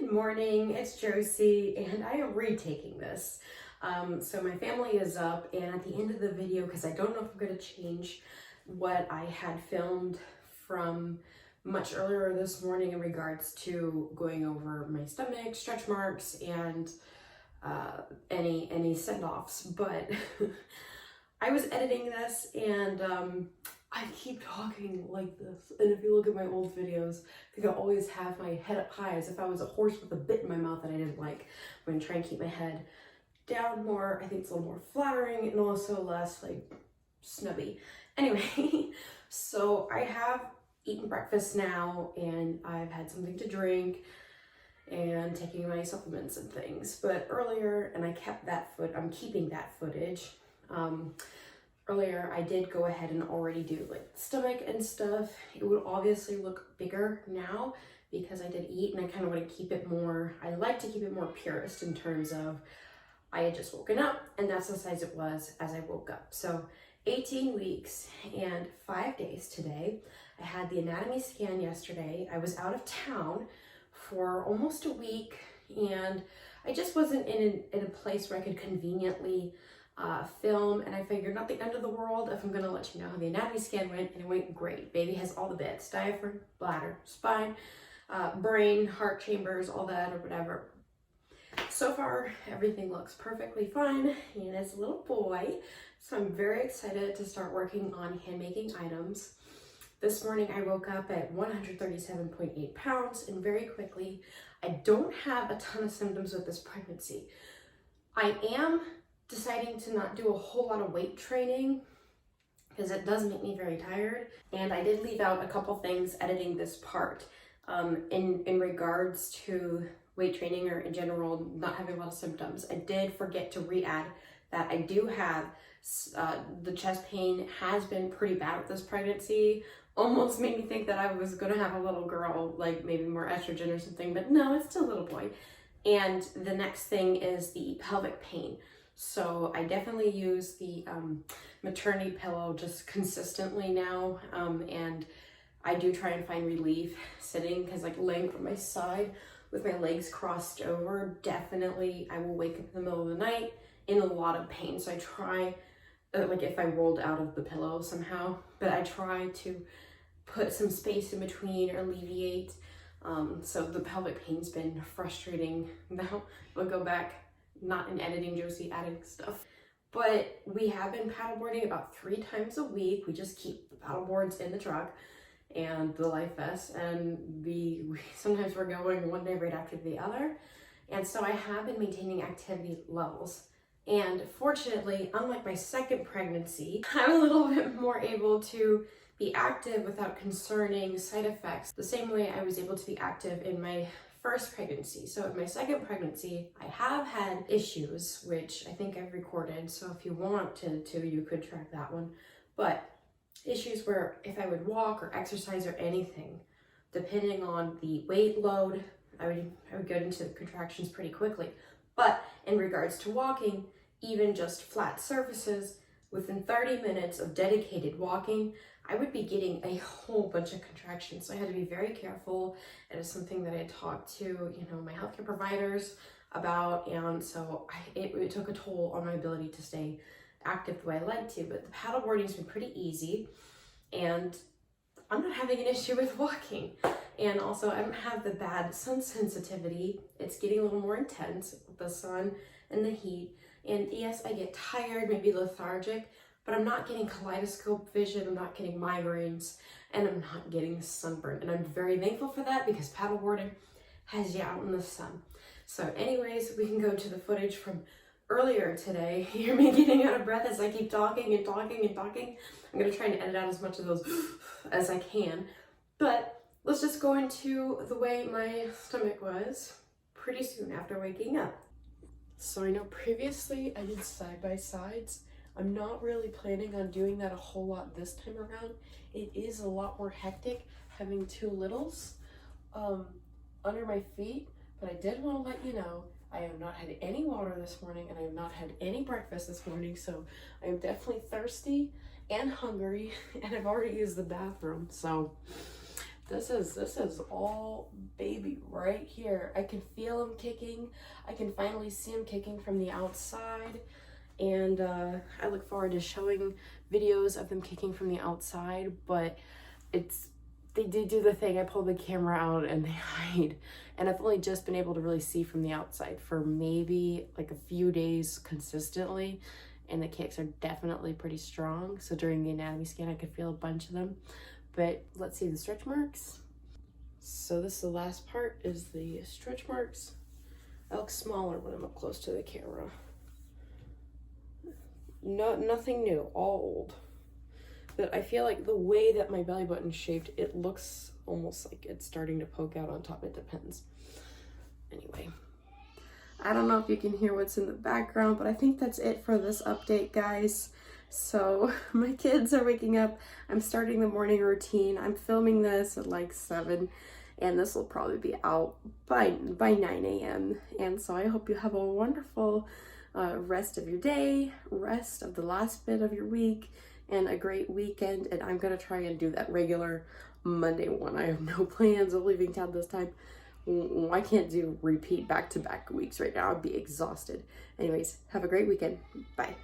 Good morning, it's Josie, and I am retaking this. So my family is up, and at the end of the video, because I don't know if I'm going to change what I had filmed from much earlier this morning in regards to going over my stomach, stretch marks, and any send-offs, but I was editing this and I keep talking like this, and if you look at my old videos, I think I always have my head up high as if I was a horse with a bit in my mouth that I didn't like. I'm going to try and keep my head down more. I think it's a little more flattering and also less like snubby. Anyway, so I have eaten breakfast now and I've had something to drink and taking my supplements and things, but earlier, and I kept that I'm keeping that footage. Earlier I did go ahead and already do like stomach and stuff. It would obviously look bigger now because I did eat, and I kind of want to keep it more, I like to keep it more purist in terms of I had just woken up and that's the size it was as I woke up. So 18 weeks and 5 days today. I had the anatomy scan yesterday. I was out of town for almost a week and I just wasn't in a place where I could conveniently film, and I figured not the end of the world if I'm going to let you know how the anatomy scan went, and it went great. Baby has all the bits: diaphragm, bladder, spine, brain, heart chambers, all that or whatever. So far everything looks perfectly fine, and it's a little boy, so I'm very excited to start working on hand making items. This morning I woke up at 137.8 pounds, and very quickly, I don't have a ton of symptoms with this pregnancy. I am deciding to not do a whole lot of weight training because it does make me very tired, and I did leave out a couple things editing this part in regards to weight training or in general not having a lot of symptoms. I did forget to re-add that I do have the chest pain has been pretty bad with this pregnancy. Almost made me think that I was gonna have a little girl, like maybe more estrogen or something, but no, it's still a little boy. And the next thing is the pelvic pain. So I definitely use the maternity pillow just consistently now, and I do try and find relief sitting, because like laying on my side with my legs crossed over, definitely I will wake up in the middle of the night in a lot of pain. So I try, like if I rolled out of the pillow somehow, but I try to put some space in between or alleviate. So the pelvic pain's been frustrating. Now I'll go back, not in editing Josie, adding stuff. But we have been paddleboarding about 3 times a week. We just keep the paddle boards in the truck and the life vest, and we sometimes we're going one day right after the other. And so I have been maintaining activity levels. And fortunately, unlike my second pregnancy, I'm a little bit more able to be active without concerning side effects, the same way I was able to be active in my first pregnancy. So in my second pregnancy, I have had issues, which I think I've recorded. So if you want to you could track that one. But issues where if I would walk or exercise or anything, depending on the weight load, I would get into contractions pretty quickly. But in regards to walking, even just flat surfaces, within 30 minutes of dedicated walking, I would be getting a whole bunch of contractions. So I had to be very careful. It is something that I talked to, my healthcare providers about, and so it took a toll on my ability to stay active the way I like to. But the paddleboarding's been pretty easy, and I'm not having an issue with walking. And also, I don't have the bad sun sensitivity. It's getting a little more intense with the sun and the heat. And yes, I get tired, maybe lethargic, but I'm not getting kaleidoscope vision, I'm not getting migraines, and I'm not getting sunburn. And I'm very thankful for that, because paddleboarding has you out in the sun. So anyways, we can go to the footage from earlier today. You hear me getting out of breath as I keep talking and talking and talking. I'm gonna try and edit out as much of those as I can. But let's just go into the way my stomach was pretty soon after waking up. So I know previously I did side-by-sides. I'm not really planning on doing that a whole lot this time around. It is a lot more hectic having 2 littles under my feet, but I did want to let you know I have not had any water this morning, and I have not had any breakfast this morning, so I am definitely thirsty and hungry, and I've already used the bathroom, so This is all baby right here. I can feel him kicking. I can finally see him kicking from the outside. And I look forward to showing videos of them kicking from the outside, but they did do the thing. I pull the camera out and they hide. And I've only just been able to really see from the outside for maybe like a few days consistently. And the kicks are definitely pretty strong. So during the anatomy scan, I could feel a bunch of them. But let's see the stretch marks. So this is the last part, is the stretch marks. I look smaller when I'm up close to the camera. Nothing new, all old. But I feel like the way that my belly button's shaped, it looks almost like it's starting to poke out on top. It depends. Anyway, I don't know if you can hear what's in the background, but I think that's it for this update, guys. So my kids are waking up. I'm starting the morning routine. I'm filming this at like 7, and this will probably be out by 9 a.m. And so I hope you have a wonderful rest of your day, rest of the last bit of your week, and a great weekend. And I'm gonna try and do that regular Monday one. I have no plans of leaving town this time. I can't do repeat back-to-back weeks right now. I'd be exhausted. Anyways, have a great weekend. Bye.